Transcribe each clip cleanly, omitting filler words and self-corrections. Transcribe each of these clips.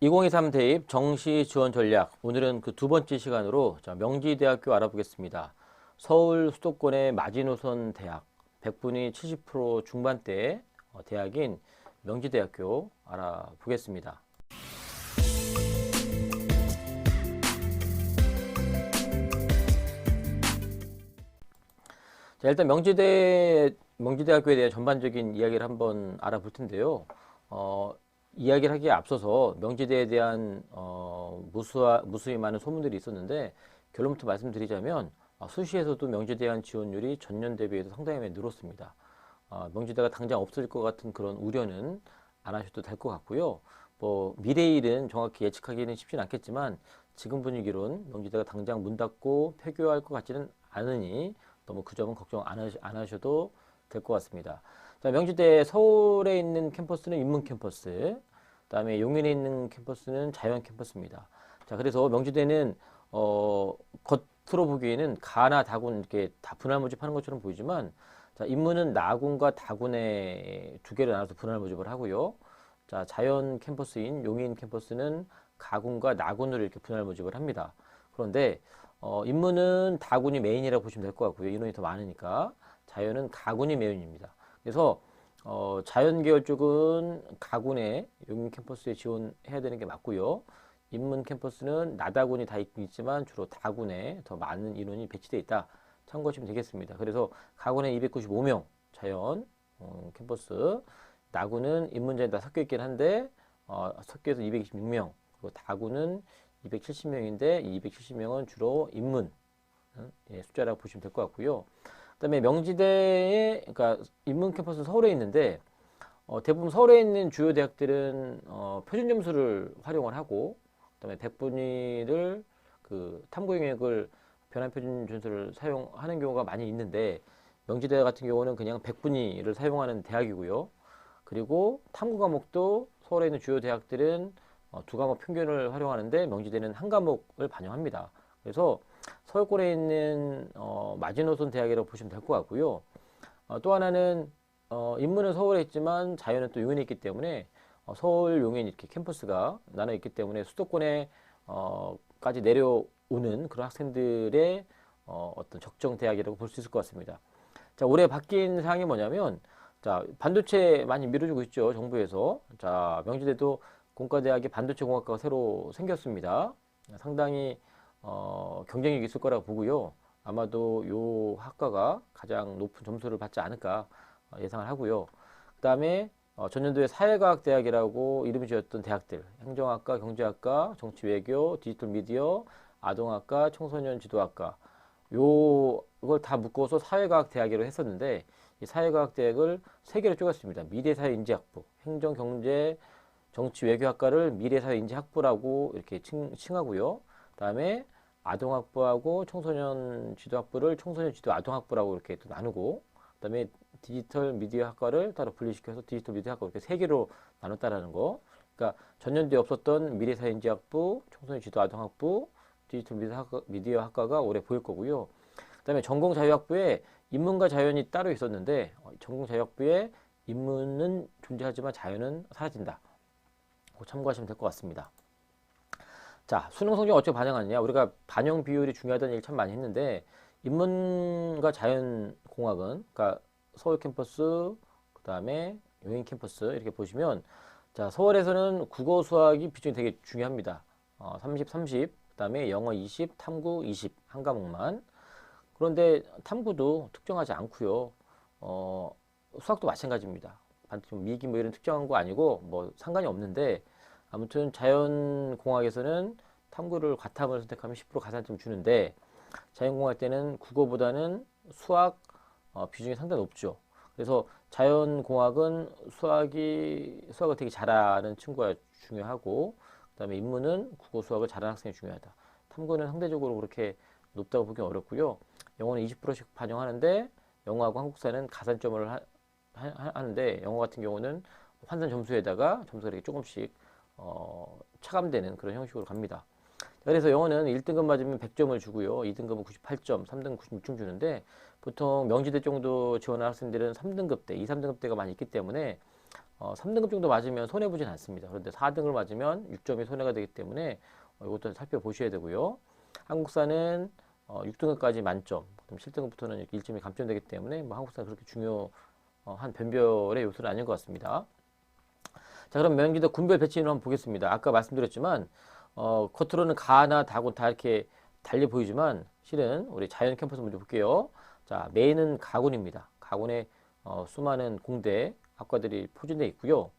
2023 대입 정시 지원 전략. 오늘은 그 두 번째 시간으로 명지대학교 알아보겠습니다. 서울 수도권의 마지노선 대학, 100분위 70% 중반대 대학인 명지대학교 알아보겠습니다. 자, 일단 명지대학교에 대한 전반적인 이야기를 한번 알아볼 텐데요. 이야기를 하기에 앞서서 명지대에 대한 무수히 많은 소문들이 있었는데 결론부터 말씀드리자면 수시에서도 명지대에 대한 지원율이 전년 대비해서 상당히 많이 늘었습니다. 명지대가 당장 없어질 것 같은 그런 우려는 안 하셔도 될 것 같고요. 뭐 미래의 일은 정확히 예측하기는 쉽지는 않겠지만 지금 분위기론 명지대가 당장 문 닫고 폐교할 것 같지는 않으니 너무 그 점은 걱정 안 하셔도 될 것 같습니다. 자, 명지대 서울에 있는 캠퍼스는 인문 캠퍼스, 그다음에 용인에 있는 캠퍼스는 자연 캠퍼스입니다. 자, 그래서 명지대는 겉으로 보기에는 가나 다군 이렇게 다 분할 모집하는 것처럼 보이지만, 자, 인문은 나군과 다군의 두 개를 나눠서 분할 모집을 하고요. 자, 자연 캠퍼스인 용인 캠퍼스는 가군과 나군으로 이렇게 분할 모집을 합니다. 그런데 인문은 다군이 메인이라고 보시면 될 것 같고요. 인원이 더 많으니까. 자연은 가군이 메인입니다. 그래서 자연 계열 쪽은 가군의 용인 캠퍼스에 지원해야 되는 게 맞고요. 인문 캠퍼스는 나다군이 다 있지만 주로 다군에 더 많은 인원이 배치되어 있다. 참고하시면 되겠습니다. 그래서 가군에 295명 자연 캠퍼스, 나군은 인문자에 다 섞여 있긴 한데 섞여서 226명, 그리고 다군은 270명인데 270명은 주로 인문 숫자라고 보시면 될 것 같고요. 그다음에 명지대의 그러니까 인문 캠퍼스는 서울에 있는데 대부분 서울에 있는 주요 대학들은 표준 점수를 활용을 하고 그다음에 100분위를 그 탐구 영역을 변환 표준 점수를 사용하는 경우가 많이 있는데 명지대 같은 경우는 그냥 100분위를 사용하는 대학이고요. 그리고 탐구 과목도 서울에 있는 주요 대학들은 두 과목 평균을 활용하는데 명지대는 한 과목을 반영합니다. 그래서 서울권에 있는 마지노선 대학이라고 보시면 될 것 같고요. 또 하나는 인문은 서울에 있지만 자연은 또 용인에 있기 때문에 서울, 용인 이렇게 캠퍼스가 나눠 있기 때문에 수도권에 까지 내려오는 그런 학생들의 어떤 적정 대학이라고 볼 수 있을 것 같습니다. 자, 올해 바뀐 사항이 뭐냐면 자, 반도체 많이 밀어주고 있죠, 정부에서. 자, 명지대도 공과대학의 반도체 공학과가 새로 생겼습니다. 상당히 경쟁력이 있을 거라고 보고요. 아마도 요 학과가 가장 높은 점수를 받지 않을까 예상을 하고요. 그 다음에 전년도에 사회과학대학이라고 이름이 지었던 대학들, 행정학과, 경제학과, 정치외교, 디지털미디어, 아동학과, 청소년지도학과, 이걸 다 묶어서 사회과학대학이라고 했었는데 이 사회과학대학을 세 개로 쪼갰습니다. 미래사회인지학부, 행정경제, 정치외교학과를 미래사회인지학부라고 이렇게 칭하고요. 그다음에 아동학부하고 청소년 지도학부를 청소년 지도 아동학부라고 이렇게 또 나누고, 그다음에 디지털 미디어 학과를 따로 분리시켜서 디지털 미디어 학과 이렇게 세 개로 나눴다라는 거. 그러니까 전년도에 없었던 미래사회인지학부, 청소년 지도 아동학부, 디지털 미디어 학과가 올해 보일 거고요. 그다음에 전공자유학부에 인문과 자연이 따로 있었는데 전공자유학부에 인문은 존재하지만 자연은 사라진다. 참고하시면 될 것 같습니다. 자, 수능 성적 어떻게 반영하느냐? 우리가 반영 비율이 중요하다는 얘기 참 많이 했는데 인문과 자연공학은 그러니까 서울 캠퍼스, 그다음에 용인 캠퍼스 이렇게 보시면 자, 서울에서는 국어 수학이 비중이 되게 중요합니다. 30, 30, 그다음에 영어 20, 탐구 20 한 과목만. 그런데 탐구도 특정하지 않고요. 수학도 마찬가지입니다. 반드시 미기 뭐 이런 특정한 거 아니고 뭐 상관이 없는데 아무튼 자연공학에서는 탐구를 과탐을 선택하면 10% 가산점 주는데 자연공학 때는 국어보다는 수학 비중이 상당히 높죠. 그래서 자연공학은 수학을 되게 잘하는 친구가 중요하고 그다음에 인문은 국어 수학을 잘하는 학생이 중요하다. 탐구는 상대적으로 그렇게 높다고 보기 어렵고요. 영어는 20%씩 반영하는데 영어하고 한국사는 가산점을 하는데 영어 같은 경우는 환산 점수에다가 점수가 이렇게 조금씩 차감되는 그런 형식으로 갑니다. 그래서 영어는 1등급 맞으면 100점을 주고요. 2등급은 98점, 3등급 96점 주는데 보통 명지대 정도 지원하는 학생들은 3등급대, 2, 3등급대가 많이 있기 때문에 3등급 정도 맞으면 손해보진 않습니다. 그런데 4등을 맞으면 6점이 손해가 되기 때문에 이것도 살펴보셔야 되고요. 한국사는 6등급까지 만점, 그럼 7등급부터는 이렇게 1점이 감점되기 때문에 뭐 한국사는 그렇게 중요한 변별의 요소는 아닌 것 같습니다. 자, 그럼 명기대 군별 배치를 한번 보겠습니다. 아까 말씀드렸지만 겉으로는 가나 다군 다 이렇게 달리 보이지만 실은 우리 자연 캠퍼스 먼저 볼게요. 자, 메인은 가군입니다. 가군에 수많은 공대 학과들이 포진되어 있고요.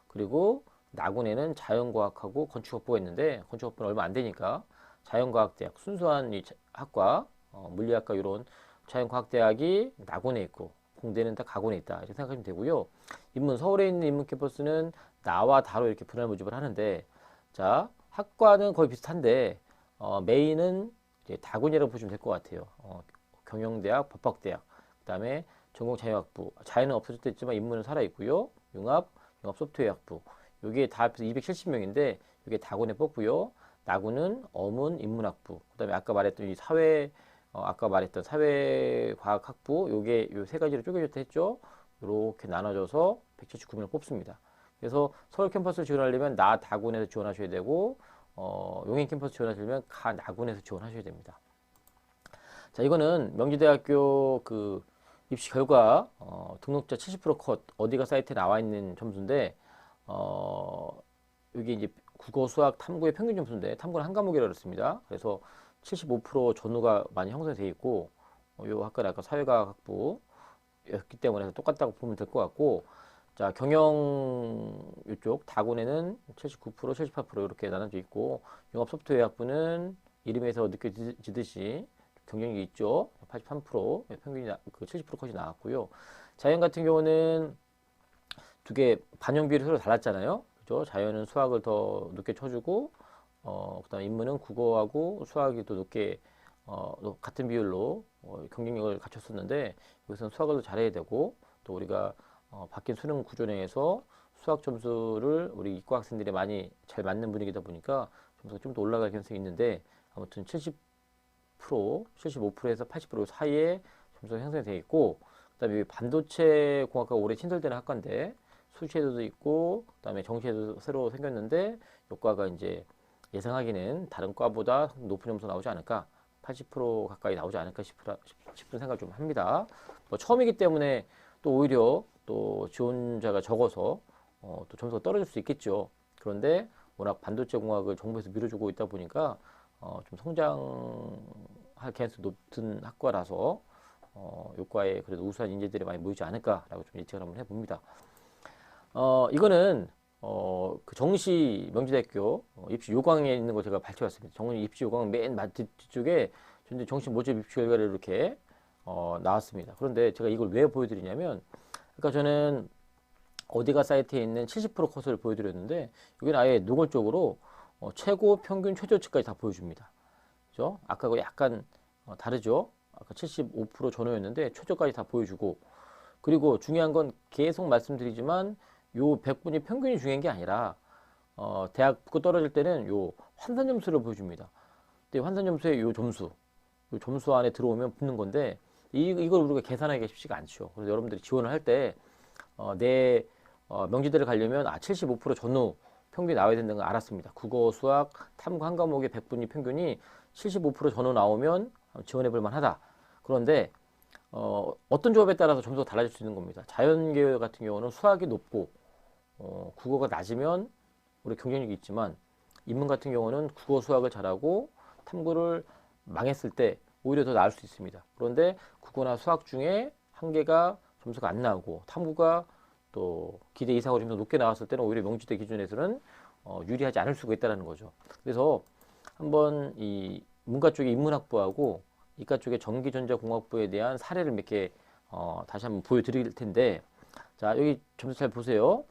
그리고 나군에는 자연과학하고 건축학부가 있는데 건축학부는 얼마 안 되니까 자연과학대학 순수한 이 학과 물리학과 이런 자연과학대학이 나군에 있고 공대는 다 가군에 있다 이렇게 생각하시면 되고요. 인문 서울에 있는 인문 캠퍼스는 나와 다로 이렇게 분할 모집을 하는데 자 학과는 거의 비슷한데 메인은 이제 다군이라고 보시면 될 것 같아요. 경영대학, 법학대학, 그다음에 전공자유학부, 자연은 없어질 때 있지만 인문은 살아 있고요. 융합 소프트웨어학부, 이게 다 합해서 270명인데 이게 다군에 뽑고요. 나군은 어문 인문학부, 그다음에 아까 말했던 이 아까 말했던 사회과학학부, 요게 요 세 가지로 쪼개졌다 했죠. 이렇게 나눠져서 179명을 뽑습니다. 그래서 서울 캠퍼스를 지원하려면 나 다군에서 지원하셔야 되고 용인 캠퍼스 지원하시려면 가 나군에서 지원하셔야 됩니다. 자, 이거는 명지대학교 그 입시 결과 등록자 70%컷 어디가 사이트에 나와 있는 점수인데 여기 이제 국어, 수학, 탐구의 평균 점수인데 탐구는 한 과목이라고 그랬습니다. 그래서 75% 전후가 많이 형성되어 있고 요 학과는 아까 사회과학학부였기 때문에 똑같다고 보면 될 것 같고 자 경영 이쪽 다군에는 79%, 78% 이렇게 나눠져 있고 융합 소프트웨어 학부는 이름에서 느껴지듯이 경쟁력이 있죠. 83% 평균이 그 70% 컷이 나왔고요. 자연 같은 경우는 두 개 반영 비율이 서로 달랐잖아요. 그죠? 자연은 수학을 더 높게 쳐주고 그다음에 인문은 국어하고 수학이 더 높게 같은 비율로 경쟁력을 갖췄었는데 여기서는 수학을 더 잘해야 되고 또 우리가 바뀐 수능 구조 내에서 수학 점수를 우리 이과 학생들이 많이 잘 맞는 분위기다 보니까 점수가 좀 더 올라갈 가능성이 있는데 아무튼 75%에서 80% 사이에 점수가 형성이 되어 있고 그다음에 반도체 공학과 올해 신설되는 학과인데 수시에도 있고 그다음에 정시에도 새로 생겼는데 요과가 이제 예상하기는 다른 과보다 높은 점수 나오지 않을까 80% 가까이 나오지 않을까 싶은 생각 좀 합니다. 뭐 처음이기 때문에 또 오히려 또 지원자가 적어서 또 점수가 떨어질 수 있겠죠. 그런데 워낙 반도체 공학을 정부에서 밀어주고 있다 보니까 좀 성장할 가능성이 높은 학과라서 요과에 그래도 우수한 인재들이 많이 모이지 않을까라고 좀 예측을 한번 해봅니다. 이거는 그 정시 명지대학교 입시 요강에 있는 거 제가 밝혀왔습니다. 정시 입시 요강 맨 뒤쪽에 현재 정시 모집 입시 결과를 이렇게 나왔습니다. 그런데 제가 이걸 왜 보여드리냐면 그러니까 저는 어디가 사이트에 있는 70% 컷을 보여드렸는데 여기는 아예 노골적으로 최고, 평균, 최저치까지 다 보여줍니다. 그죠? 아까하고 약간 다르죠? 아까 75% 전후였는데 최저까지 다 보여주고 그리고 중요한 건 계속 말씀드리지만 요 100분이 평균이 중요한 게 아니라 대학 붙고 떨어질 때는 요 환산 점수를 보여줍니다. 근데 환산 점수의 요 점수 안에 들어오면 붙는 건데 이걸 우리가 계산하기가 쉽지가 않죠. 그래서 여러분들이 지원을 할 때 내 명지대를 가려면 75% 전후 평균이 나와야 된다는 걸 알았습니다. 국어, 수학, 탐구 한 과목의 100분위 평균이 75% 전후 나오면 지원해 볼 만하다. 그런데 어떤 조합에 따라서 점수가 달라질 수 있는 겁니다. 자연계열 같은 경우는 수학이 높고 국어가 낮으면 우리 경쟁력이 있지만 인문 같은 경우는 국어, 수학을 잘하고 탐구를 망했을 때 오히려 더 나을 수 있습니다. 그런데 국어나 수학 중에 한 개가 점수가 안 나오고 탐구가 또 기대 이상으로 좀 더 높게 나왔을 때는 오히려 명지대 기준에서는 유리하지 않을 수가 있다는 거죠. 그래서 한번 이 문과 쪽의 인문학부하고 이과 쪽의 전기전자공학부에 대한 사례를 몇 개 다시 한번 보여드릴 텐데 자 여기 점수 잘 보세요.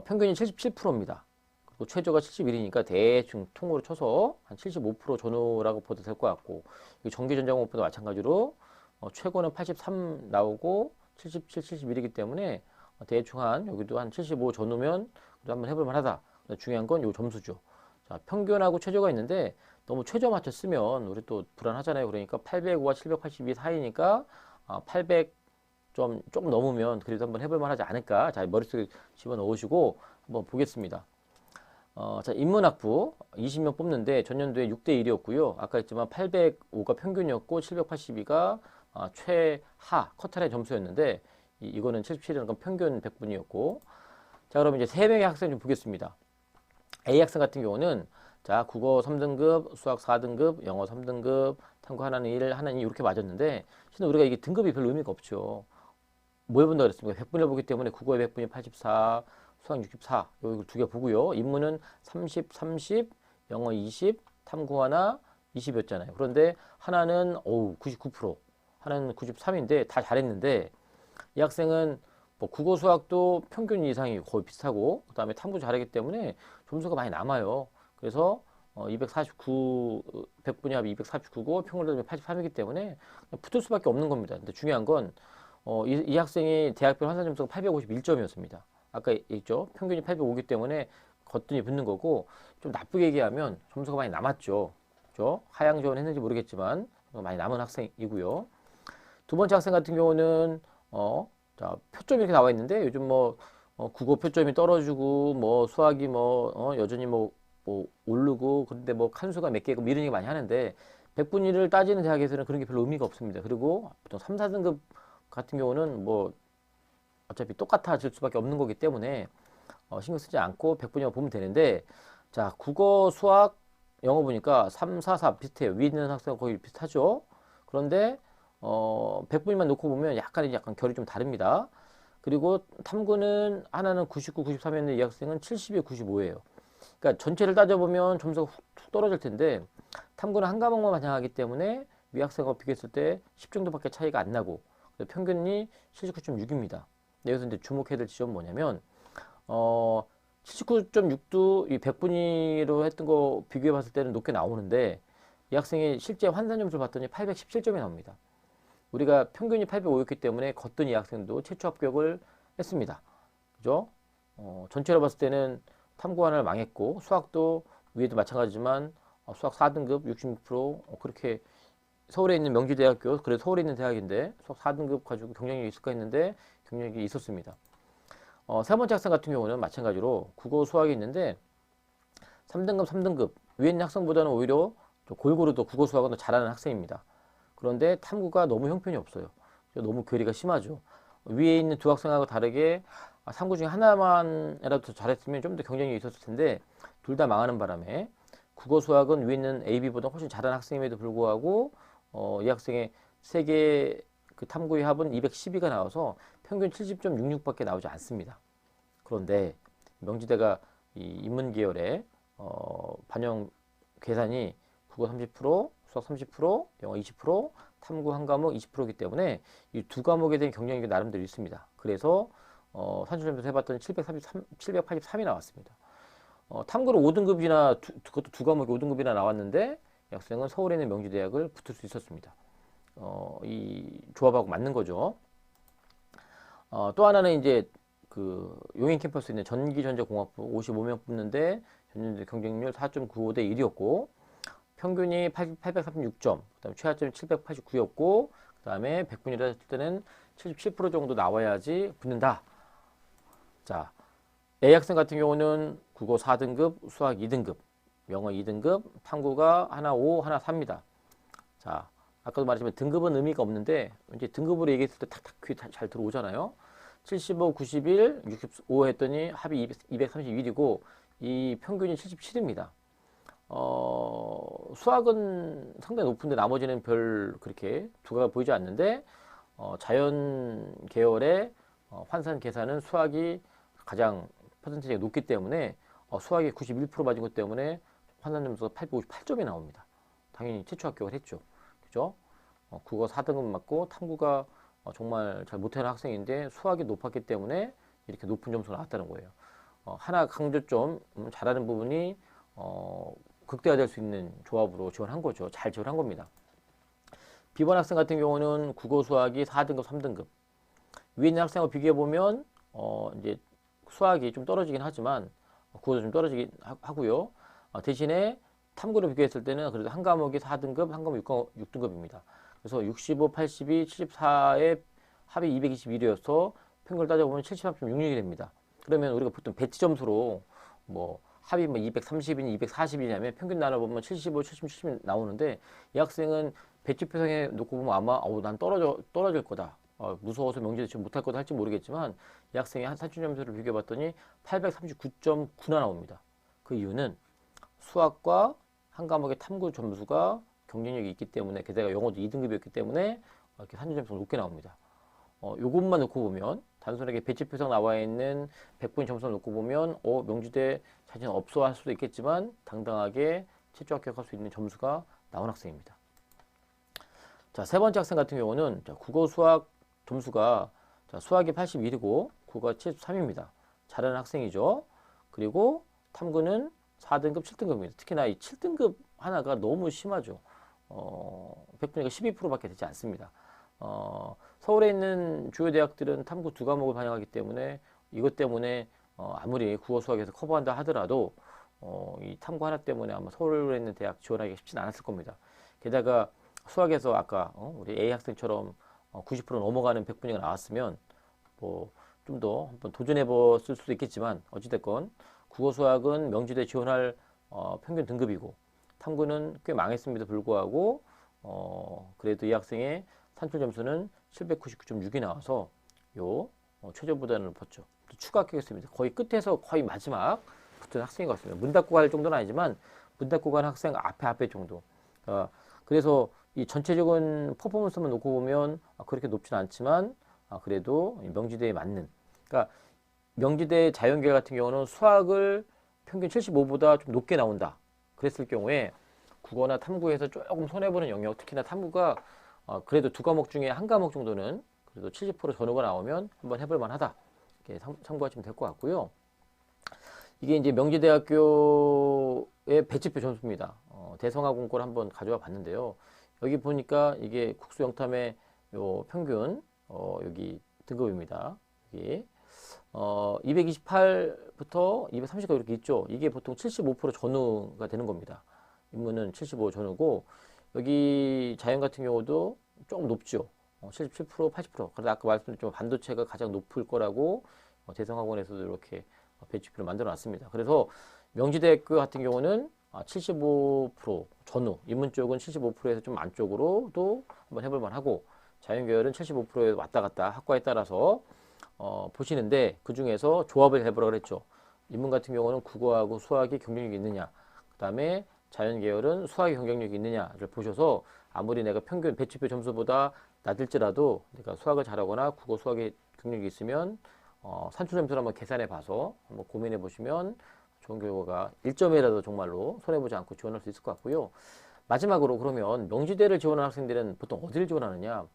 평균이 77%입니다. 그리고 최저가 71이니까 대충 통으로 쳐서 한 75% 전후라고 보도 될 것 같고 전기전자공학부도 마찬가지로 최고는 83 나오고 77, 71이기 때문에 대충 한 여기도 한 75 전후면 한번 해볼 만하다. 중요한 건 요 점수죠. 자, 평균하고 최저가 있는데 너무 최저 맞춰 쓰면 우리 또 불안하잖아요. 그러니까 805와 782 사이니까 800 조금 넘으면 그래도 한번 해볼 만하지 않을까. 자, 머릿속에 집어넣으시고 한번 보겠습니다. 자, 인문학부 20명 뽑는데 전년도에 6대 1이었고요. 아까 했지만 805가 평균이었고 782가 최하 커트라인 점수였는데 이거는 77이라는 건 평균 100분이었고. 자, 그럼 이제 3명의 학생 좀 보겠습니다. A 학생 같은 경우는 자, 국어 3등급, 수학 4등급, 영어 3등급, 탐구 하나는 1, 하나는 2 이렇게 맞았는데 실은 우리가 이게 등급이 별 의미가 없죠. 뭐 해본다 그랬습니까? 100분을 보기 때문에 국어의 100분이 84, 수학 64 이걸 두 개 보고요. 인문은 30, 30, 영어 20, 탐구 하나 20이었잖아요. 그런데 하나는 99%, 하나는 93인데 다 잘했는데 이 학생은 뭐 국어 수학도 평균 이상이 거의 비슷하고 그다음에 탐구 잘하기 때문에 점수가 많이 남아요. 그래서 249 100분위 합이 249고 평균 83이기 때문에 붙을 수밖에 없는 겁니다. 근데 중요한 건 이 학생이 대학별 환산 점수가 851점이었습니다. 아까 얘기했죠. 평균이 805이기 때문에 거뜬히 붙는 거고 좀 나쁘게 얘기하면 점수가 많이 남았죠. 그죠? 하향 지원 했는지 모르겠지만 많이 남은 학생이고요. 두 번째 학생 같은 경우는 자, 표점이 이렇게 나와 있는데 요즘 뭐 국어 표점이 떨어지고 뭐 수학이 여전히 뭐 오르고 그런데 뭐 칸수가 몇 개고 뭐 이런 얘기 많이 하는데 100분위를 따지는 대학에서는 그런 게 별로 의미가 없습니다. 그리고 보통 3, 4등급 같은 경우는 뭐 어차피 똑같아질 수밖에 없는 거기 때문에 신경 쓰지 않고 100분위만 보면 되는데 자, 국어, 수학, 영어 보니까 3, 4, 4 비슷해요. 위에 있는 학생은 거의 비슷하죠. 그런데 100분위만 놓고 보면 약간 결이 좀 다릅니다. 그리고 탐구는 하나는 99, 93이었는데 이 학생은 70에 95예요. 그러니까 전체를 따져보면 점수가 훅 떨어질 텐데 탐구는 한 과목만 반영하기 때문에 위 학생과 비교했을 때 10 정도밖에 차이가 안 나고 평균이 79.6입니다. 여기서 이제 주목해야 될 지점은 뭐냐면 79.6도 이 100분위로 했던 거 비교해 봤을 때는 높게 나오는데 이 학생이 실제 환산 점수를 봤더니 817점이 나옵니다. 우리가 평균이 805였기 때문에 거뜬히 이 학생도 최초 합격을 했습니다. 그죠? 전체로 봤을 때는 탐구 하나를 망했고 수학도 위에도 마찬가지지만 수학 4등급 66% 그렇게 서울에 있는 명지대학교 그래도 서울에 있는 대학인데 수학 4등급 가지고 경쟁력이 있을까 했는데 경쟁력이 있었습니다. 세 번째 학생 같은 경우는 마찬가지로 국어 수학이 있는데 3등급 3등급 위에 있는 학생보다는 오히려 골고루 더 국어 수학은 더 잘하는 학생입니다. 그런데 탐구가 너무 형편이 없어요. 너무 괴리가 심하죠. 위에 있는 두 학생하고 다르게 3구 중에 하나만이라도 더 잘했으면 좀 더 경쟁력이 있었을 텐데 둘 다 망하는 바람에 국어 수학은 위에 있는 AB보다 훨씬 잘하는 학생임에도 불구하고 이 학생의 세계 그 탐구의 합은 212가 나와서 평균 70.66밖에 나오지 않습니다. 그런데 명지대가 이 인문 계열의 반영 계산이 국어 30%, 수학 30%, 영어 20%, 탐구 한 과목 20%이기 때문에 이 두 과목에 대한 경쟁력이 나름대로 있습니다. 그래서 산출점에서 해봤더니 783이 나왔습니다. 탐구로 5등급이나 그것도 두 과목이 5등급이나 나왔는데 학생은 서울에 있는 명지대학을 붙을 수 있었습니다. 이 조합하고 맞는 거죠. 또 하나는 이제 그 용인 캠퍼스에 있는 전기전자공학부 55명 뽑는데 전년도 경쟁률 4.95대 1이었고 평균이 836점, 그다음에 최하점이 789였고 그다음에 100분이라 했을 때는 77% 정도 나와야지 붙는다. 자, A 학생 같은 경우는 국어 4등급, 수학 2등급, 영어 2등급, 탐구가 하나 5, 하나 4입니다. 자, 아까도 말했지만 등급은 의미가 없는데 이제 등급으로 얘기했을 때 탁탁 귀 잘 들어오잖아요. 75, 91, 65 했더니 합이 231이고 이 평균이 77입니다. 수학은 상당히 높은데 나머지는 별 그렇게 두가 보이지 않는데 자연 계열의 환산 계산은 수학이 가장 퍼센티지가 높기 때문에 수학이 91% 맞은 것 때문에 환산 점수가 858점이 나옵니다. 당연히 최초 합격을 했죠. 그죠? 국어 4등급 맞고 탐구가 정말 잘 못하는 학생인데 수학이 높았기 때문에 이렇게 높은 점수가 나왔다는 거예요. 하나 강조점 잘하는 부분이 극대화될 수 있는 조합으로 지원한 거죠. 잘 지원한 겁니다. B번 학생 같은 경우는 국어 수학이 4등급, 3등급. 위에 있는 학생과 비교해 보면 이제 수학이 좀 떨어지긴 하지만 국어도 좀 떨어지긴 하고요. 대신에 탐구로 비교했을 때는 그래도 한 과목이 4등급, 한 과목이 6등급입니다. 그래서 65, 82, 74의 합이 221이어서 평균을 따져보면 73.66이 됩니다. 그러면 우리가 보통 배치 점수로 뭐 합이 뭐 230이니 240이냐면 평균 나눠보면 75, 70, 70 나오는데 이 학생은 배치 표상에 놓고 보면 아마 난 떨어질 거다. 무서워서 명지대 지금 못할 거다 할지 모르겠지만 이 학생의 한 산출 점수를 비교해봤더니 839.9나 나옵니다. 그 이유는 수학과 한 과목의 탐구 점수가 경쟁력이 있기 때문에 게다가 영어도 2등급이었기 때문에 이렇게 산출 점수가 높게 나옵니다. 요것만 놓고 보면 단순하게 배치 표상 나와 있는 100분 점수를 놓고 보면 명지대 자신 없어 할 수도 있겠지만 당당하게 최초 합격할 수 있는 점수가 나온 학생입니다. 자, 세 번째 학생 같은 경우는 국어 수학 점수가 수학이 81이고 국어가 73입니다. 잘하는 학생이죠. 그리고 탐구는 4등급, 7등급입니다. 특히나 이 7등급 하나가 너무 심하죠. 100분위가 12%밖에 되지 않습니다. 서울에 있는 주요 대학들은 탐구 2과목을 반영하기 때문에 이것 때문에 아무리 국어 수학에서 커버한다 하더라도 이 탐구 하나 때문에 아마 서울에 있는 대학 지원하기가 쉽지는 않았을 겁니다. 게다가 수학에서 아까 우리 A 학생처럼 90% 넘어가는 100분위가 나왔으면 뭐 좀 더 한번 도전해 봤을 수도 있겠지만 어찌됐건 국어 수학은 명지대 지원할 평균 등급이고 탐구는 꽤 망했음에도 불구하고 그래도 이 학생의 산출 점수는 799.6이 나와서 최저보다는 높았죠. 추가 합격했습니다. 거의 끝에서 거의 마지막 붙은 학생인 것 같습니다. 문 닫고 갈 정도는 아니지만 문 닫고 간 학생 앞에 정도. 그래서 이 전체적인 퍼포먼스만 놓고 보면 그렇게 높진 않지만 그래도 명지대에 맞는. 그러니까 명지대 자연계열 같은 경우는 수학을 평균 75보다 좀 높게 나온다. 그랬을 경우에 국어나 탐구에서 조금 손해보는 영역, 특히나 탐구가 그래도 2과목 중에 한 과목 정도는 그래도 70% 전후가 나오면 한번 해볼 만하다. 이렇게 참고하시면 될 것 같고요. 이게 이제 명지대학교의 배치표 점수입니다. 대성화공고를 한번 가져와 봤는데요. 여기 보니까 이게 국수 영탐의 평균 여기 등급입니다. 여기 228부터 230까지 이렇게 있죠. 이게 보통 75% 전후가 되는 겁니다. 인문은 75 전후고 여기 자연 같은 경우도 조금 높죠. 77%, 80%. 그래서 아까 말씀드렸지만 반도체가 가장 높을 거라고 대성학원에서도 이렇게 배치표를 만들어 놨습니다. 그래서 명지대학교 같은 경우는 75% 전후, 인문 쪽은 75%에서 좀 안쪽으로도 한번 해볼 만하고 자연계열은 75%에 왔다 갔다 학과에 따라서 보시는데 그 중에서 조합을 해보라 그랬죠. 인문 같은 경우는 국어하고 수학이 경쟁력이 있느냐, 그 다음에 자연계열은 수학의 경쟁력이 있느냐를 보셔서 아무리 내가 평균 배치표 점수보다 낮을지라도 내가 수학을 잘하거나 국어 수학의 경력이 있으면 산출 점수를 한번 계산해 봐서 한번 고민해 보시면 좋은 결과가 1점이라도 정말로 손해보지 않고 지원할 수 있을 것 같고요. 마지막으로 그러면 명지대를 지원하는 학생들은 보통 어디를 지원하느냐?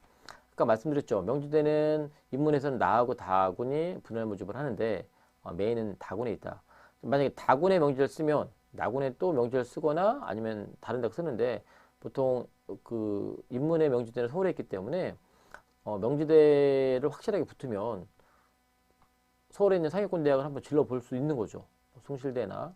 아까 말씀드렸죠. 명지대는 인문에서는 나하고 다군이 분할 모집을 하는데 메인은 다군에 있다. 만약에 다군에 명지대를 쓰면 나군에 또 명지대를 쓰거나 아니면 다른 데 쓰는데 보통 그 인문의 명지대는 서울에 있기 때문에 명지대를 확실하게 붙으면 서울에 있는 상위권 대학을 한번 질러 볼 수 있는 거죠. 숭실대나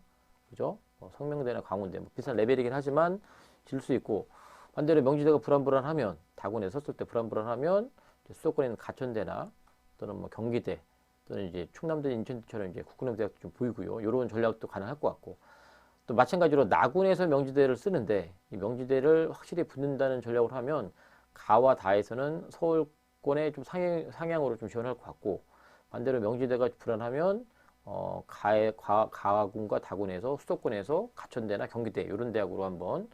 그죠? 성명대나 강원대 비슷한 레벨이긴 하지만 질 수 있고 반대로 명지대가 불안불안하면 다군에 섰을 때 불안불안하면 수도권에 있는 가천대나 또는 뭐 경기대 또는 이제 충남대 인천대처럼 이제 국군대학도 좀 보이고요. 이런 전략도 가능할 것 같고 또 마찬가지로 나군에서 명지대를 쓰는데 이 명지대를 확실히 붙는다는 전략을 하면 가와 다에서는 서울권에 좀 상향으로 좀 지원할 것 같고 반대로 명지대가 불안하면 가군과 다군에서 수도권에서 가천대나 경기대 이런 대학으로 한번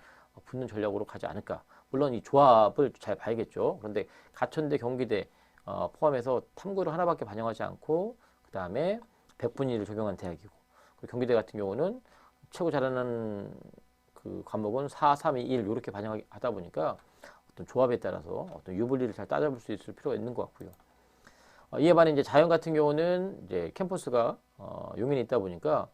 붙는 전략으로 가지 않을까. 물론 이 조합을 잘 봐야겠죠. 그런데 가천대, 경기대 포함해서 탐구를 하나밖에 반영하지 않고 그 다음에 100분위를 적용한 대학이고 그리고 경기대 같은 경우는 최고 잘하는 그 과목은 4, 3, 2, 1 이렇게 반영하다 보니까 어떤 조합에 따라서 어떤 유불리를 잘 따져볼 수 있을 필요가 있는 것 같고요. 이에 반해 이제 자연 같은 경우는 이제 캠퍼스가 용인에 있다 보니까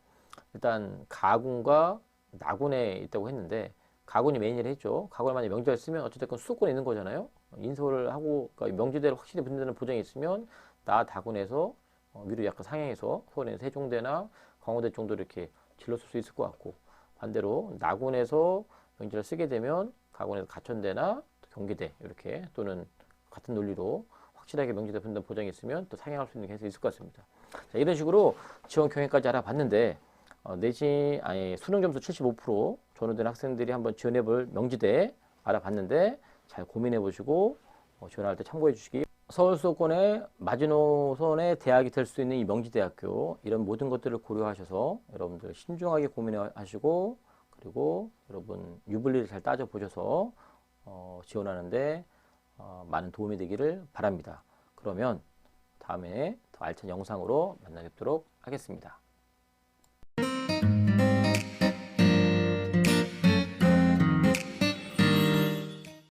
일단 가군과 나군에 있다고 했는데 가군이 메인이라 했죠. 가군에 만약 명지대를 쓰면 어쨌든 수도권에 있는 거잖아요. 인서를 하고 그러니까 명지대를 확실히 붙는다는 보장이 있으면 나 다군에서 위로 약간 상향해서 서울에 세종대나 광화대 정도 이렇게 질렀을 수 있을 것 같고 반대로 나군에서 명지를 쓰게 되면 가군에서 가천대나 경기대 이렇게 또는 같은 논리로 확실하게 명지대 분단 보장이 있으면 또 상향할 수 있는 케이스가 있을 것 같습니다. 자, 이런 식으로 지원 경위까지 알아봤는데 수능 점수 75% 전후된 학생들이 한번 지원해볼 명지대 알아봤는데 잘 고민해 보시고 지원할 때 참고해 주시기. 서울 수도권의 마지노선의 대학이 될 수 있는 이 명지대학교, 이런 모든 것들을 고려하셔서 여러분들 신중하게 고민하시고, 그리고 여러분 유불리를 잘 따져 보셔서 지원하는데 많은 도움이 되기를 바랍니다. 그러면 다음에 더 알찬 영상으로 만나 뵙도록 하겠습니다.